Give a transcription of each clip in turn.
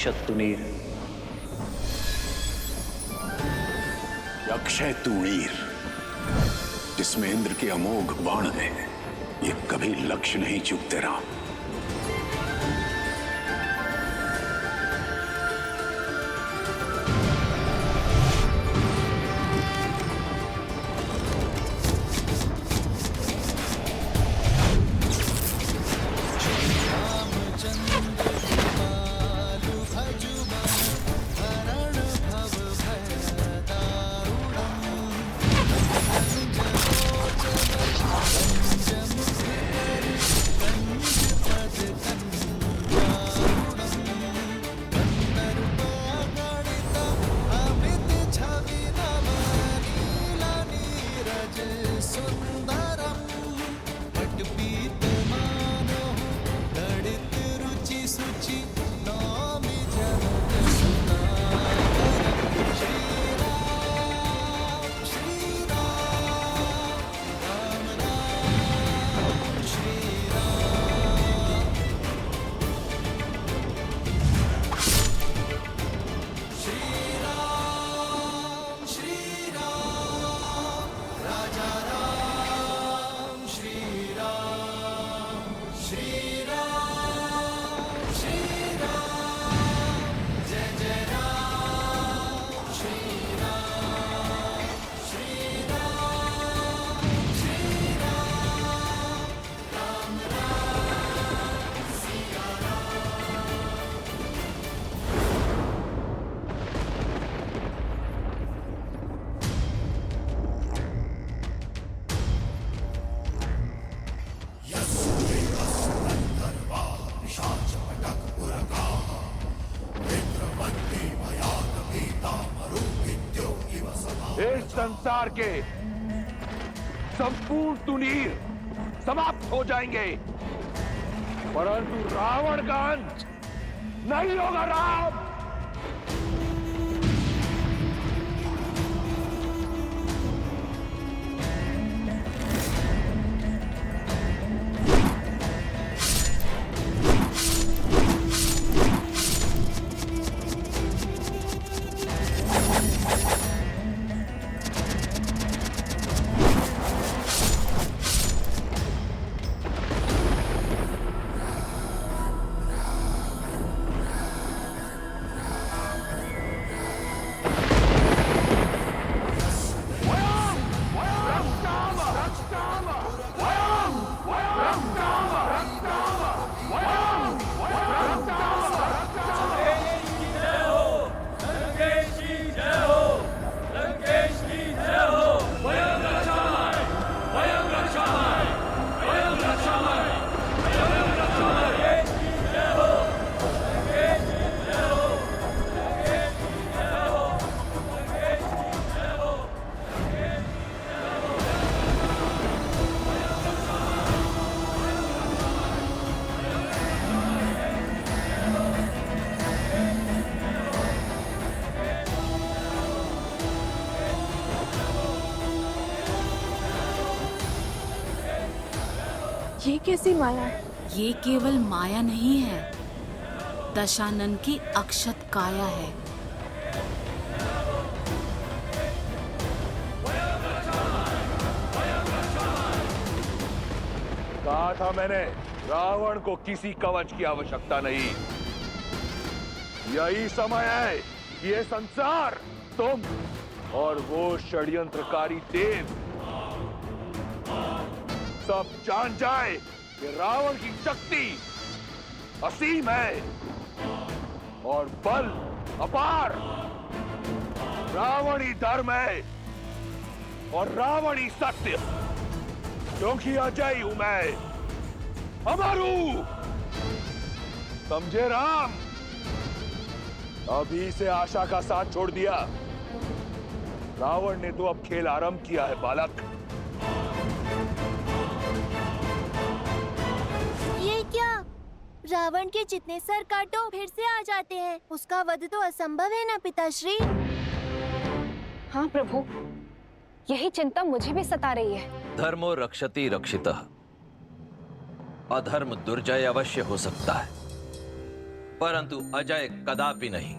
अक्षत तुनीर। अक्षय तुणीर जिसमें इंद्र के अमोघ बाण है, ये कभी लक्ष्य नहीं चूकते राम। इस संसार के संपूर्ण तुनीर समाप्त हो जाएंगे, परंतु रावण का अंत नहीं होगा राम। ये कैसी माया है? ये केवल माया नहीं है, दशानन की अक्षत काया है। कहा था मैंने, रावण को किसी कवच की आवश्यकता नहीं। यही समय है कि ये संसार, तुम और वो षड्यंत्रकारी देव सब जान जाए कि रावण की शक्ति असीम है और बल अपार। रावण ही धर्म है और रावण ही सत्य, क्योंकि अजय हूं मैं, अमर हूं। समझे राम? अभी से आशा का साथ छोड़ दिया। रावण ने तो अब खेल आरंभ किया है बालक। ये क्या? रावण के जितने सर काटो फिर से आ जाते हैं। उसका वध तो असंभव है ना पिताश्री? हाँ प्रभु, यही चिंता मुझे भी सता रही है। धर्मो रक्षति रक्षितः। अधर्म दुर्जय अवश्य हो सकता है, परंतु अजय कदापि नहीं।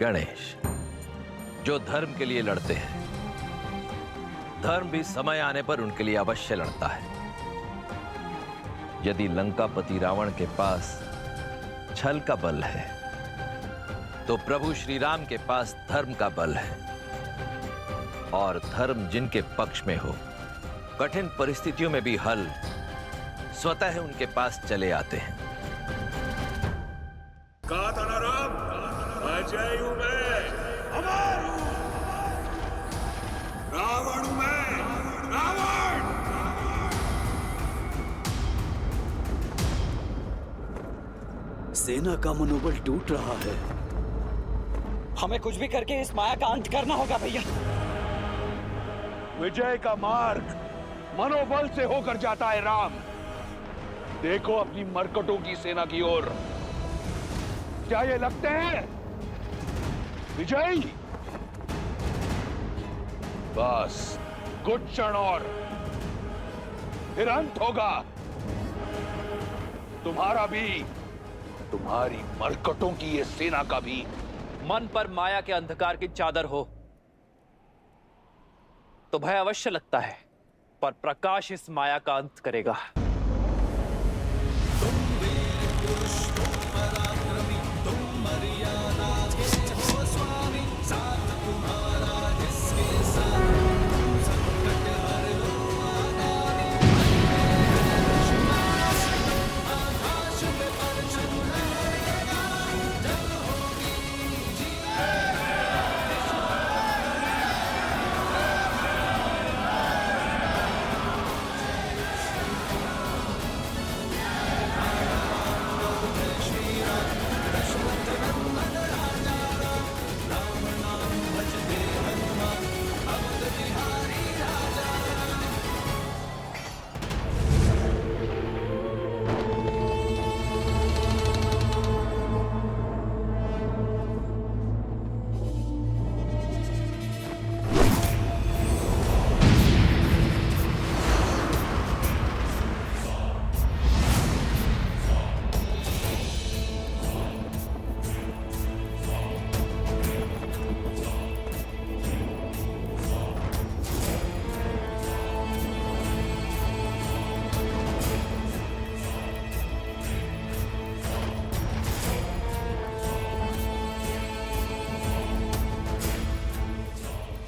गणेश, जो धर्म के लिए लड़ते हैं, धर्म भी समय आने पर उनके लिए अवश्य लड़ता है। यदि लंकापति रावण के पास छल का बल है, तो प्रभु श्री राम के पास धर्म का बल है, और धर्म जिनके पक्ष में हो, कठिन परिस्थितियों में भी हल स्वतः उनके पास चले आते हैं। कहा था ना राम, अजय हूं मैं, अमर हूं। रावण हूं मैं, रावण। सेना का मनोबल टूट रहा है। हमें कुछ भी करके इस माया का अंत करना होगा भैया। विजय का मार्ग मनोबल से होकर जाता है राम। देखो अपनी मरकटों की सेना की ओर। क्या ये लगते हैं विजयी? बस कुछ क्षण और, फिर अंत होगा तुम्हारा भी, तुम्हारी मरकटों की ये सेना का भी। मन पर माया के अंधकार की चादर हो तो भय अवश्य लगता है, पर प्रकाश इस माया का अंत करेगा।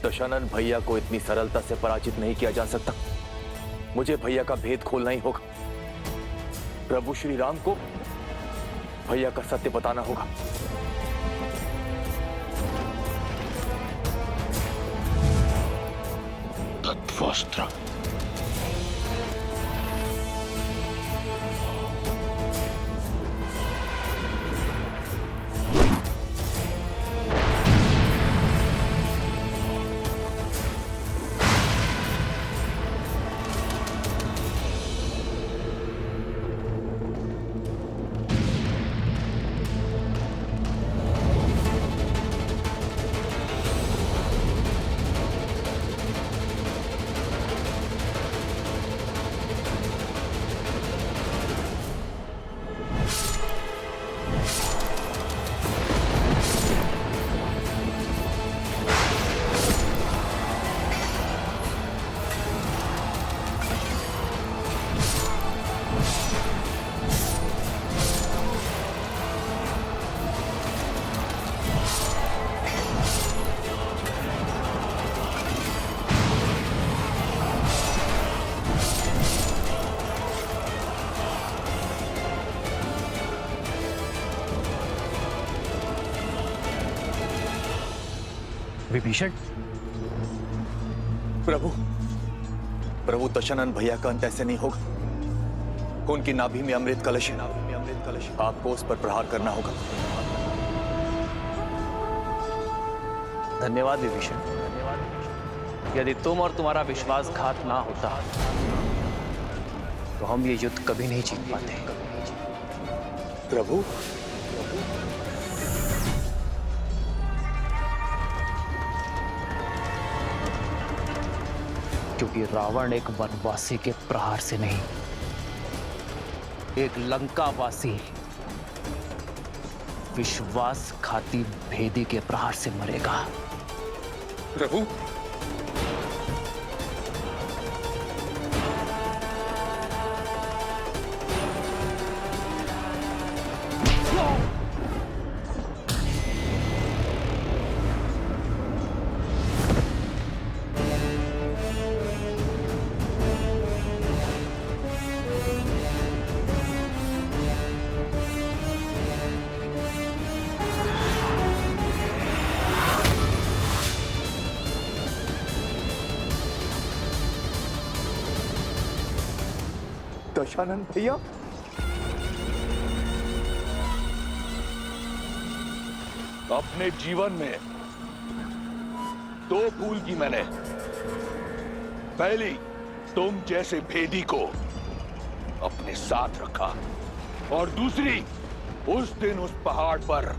दशानन भैया को इतनी सरलता से पराजित नहीं किया जा सकता। मुझे भैया का भेद खोलना ही होगा। प्रभु श्री राम को भैया का सत्य बताना होगा। तत्वस्त्र। विभीषण, प्रभु दशानन भैया का अंत ऐसे नहीं होगा। उनकी नाभि में अमृत कलश है। आपको उस पर प्रहार करना होगा। धन्यवाद विभीषण। यदि तुम और तुम्हारा विश्वासघात ना होता तो हम ये युद्ध कभी नहीं जीत पाते। प्रभु, क्योंकि रावण एक वनवासी के प्रहार से नहीं, एक लंकावासी विश्वासघाती भेदी के प्रहार से मरेगा। प्रभु, दशानन भैया, अपने जीवन में दो भूल की मैंने। पहली, तुम जैसे भेदी को अपने साथ रखा, और दूसरी, उस दिन उस पहाड़ पर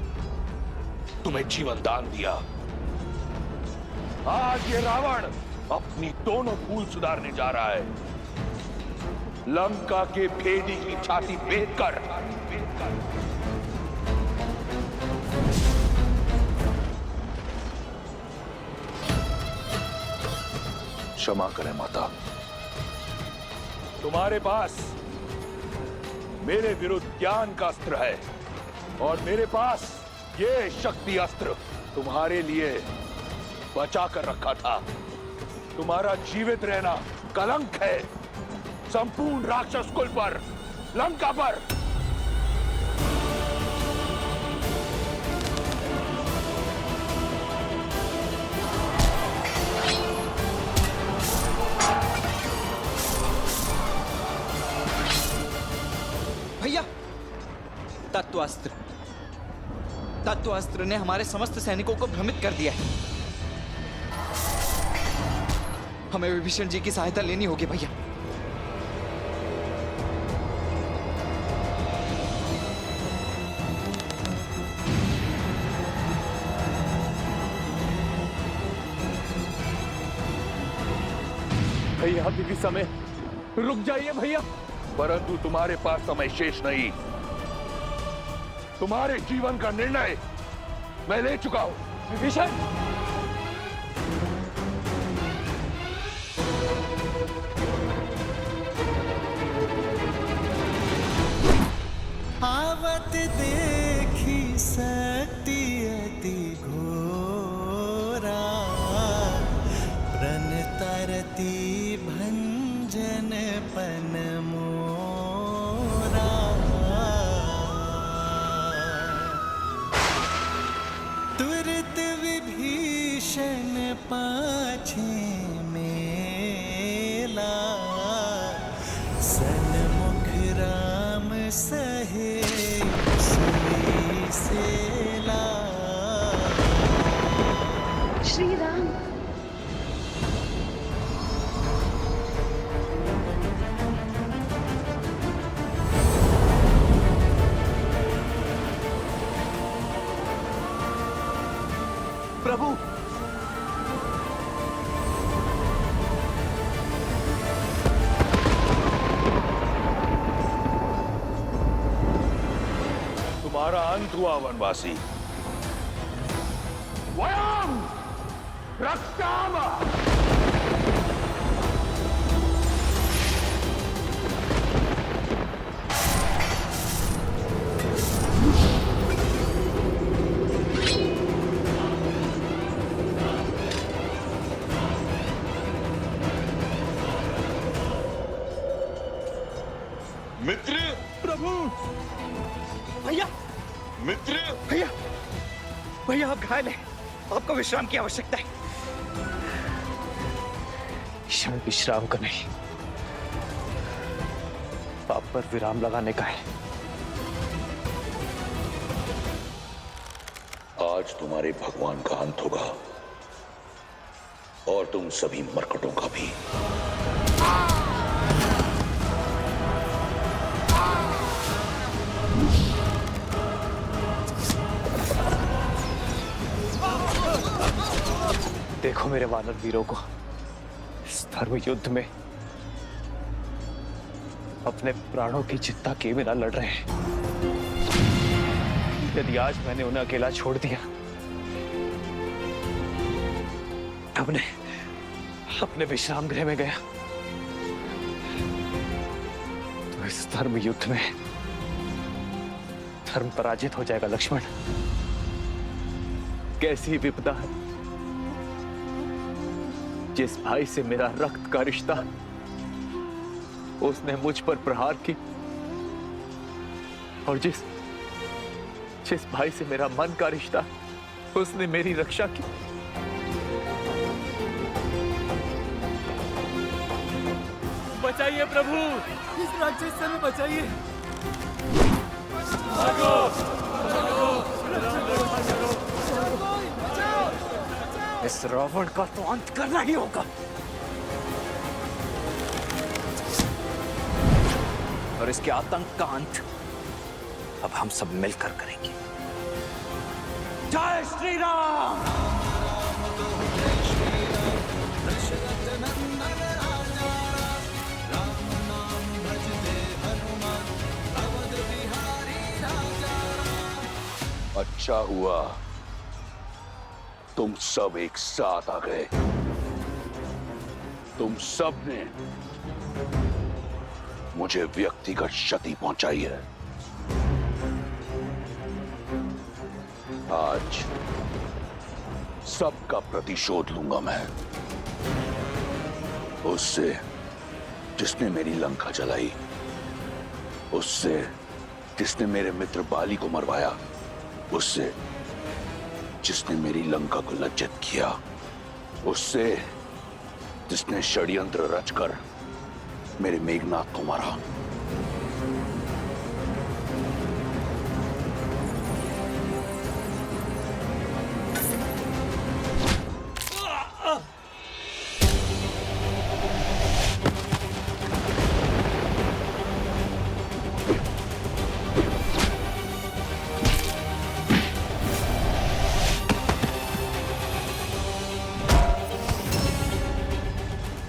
तुम्हें जीवन दान दिया। आज ये रावण अपनी दोनों भूल सुधारने जा रहा है। लंका के भेदी की छाती बेच कर क्षमा करें माता। तुम्हारे पास मेरे विरुद्ध ज्ञान का अस्त्र है, और मेरे पास ये शक्ति अस्त्र तुम्हारे लिए बचा कर रखा था। तुम्हारा जीवित रहना कलंक है संपूर्ण राक्षस कुल पर, लंका पर। भैया, तत्वास्त्र ने हमारे समस्त सैनिकों को भ्रमित कर दिया है। हमें विभीषण जी की सहायता लेनी होगी भैया। भैया अभी भी समय, रुक जाइए भैया। परंतु तुम्हारे पास समय शेष नहीं। तुम्हारे जीवन का निर्णय मैं ले चुका हूं। विभीषण, आवत देखी शक्ति अति घोरा, प्रण तरती भंजन पन मोरा। तुरत विभीषण पाछे मेला, सन्मुख राम सहे सुई सेला। श्री राम, प्रभु, तुम्हारा अंत हुआ वनवासी। वयम रक्षामः। मित्र, प्रभु, भैया, मित्र, भैया, भैया आप घायल हैं, आपको विश्राम की आवश्यकता है। क्षण विश्राम का नहीं, पाप पर विराम लगाने का है। आज तुम्हारे भगवान का अंत होगा, और तुम सभी मरकटों का भी। देखो मेरे वानर वीरों को इस धर्म युद्ध में अपने प्राणों की चिंता किए बिना लड़ रहे हैं। यदि आज मैंने उन्हें अकेला छोड़ दिया, अपने विश्राम गृह में गया, तो इस धर्म युद्ध में धर्म पराजित हो जाएगा। लक्ष्मण, कैसी विपदा है। जिस भाई से मेरा रक्त का रिश्ता, उसने मुझ पर प्रहार की, और जिस भाई से मेरा मन का रिश्ता, उसने मेरी रक्षा की। बचाइए प्रभु, इस राक्षस से हमें बचाइए। इस रावण का तो अंत करना ही होगा। और इसके आतंक का अंत अब हम सब मिलकर करेंगे। जय श्री राम। अच्छा हुआ तुम सब एक साथ आ गए। तुम सब ने मुझे व्यक्तिगत क्षति पहुंचाई है। आज सबका प्रतिशोध लूंगा मैं। उससे जिसने मेरी लंका जलाई, उससे जिसने मेरे मित्र बाली को मरवाया, उससे जिसने मेरी लंका को लज्जित किया, उससे जिसने षड्यंत्र रचकर मेरे मेघनाथ को मारा।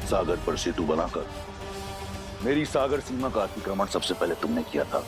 सागर पर सेतु बनाकर मेरी सागर सीमा का अतिक्रमण सबसे पहले तुमने किया था।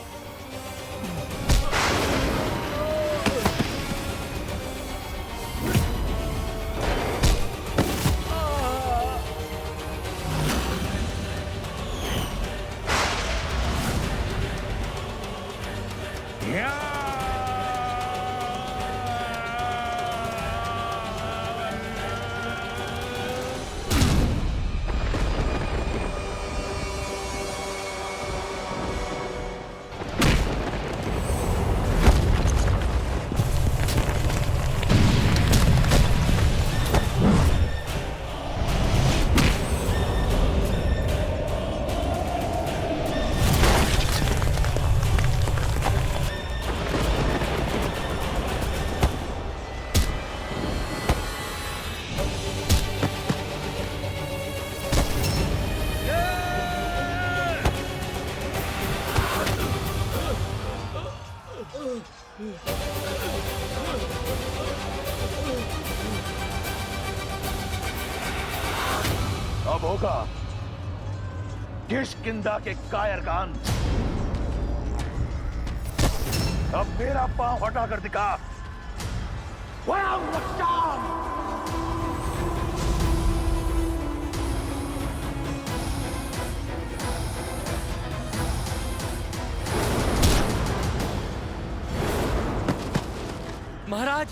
अब होगा किष्किंधा के कायर का अंत। अब मेरा पांव हटा कर दिखा। महाराज,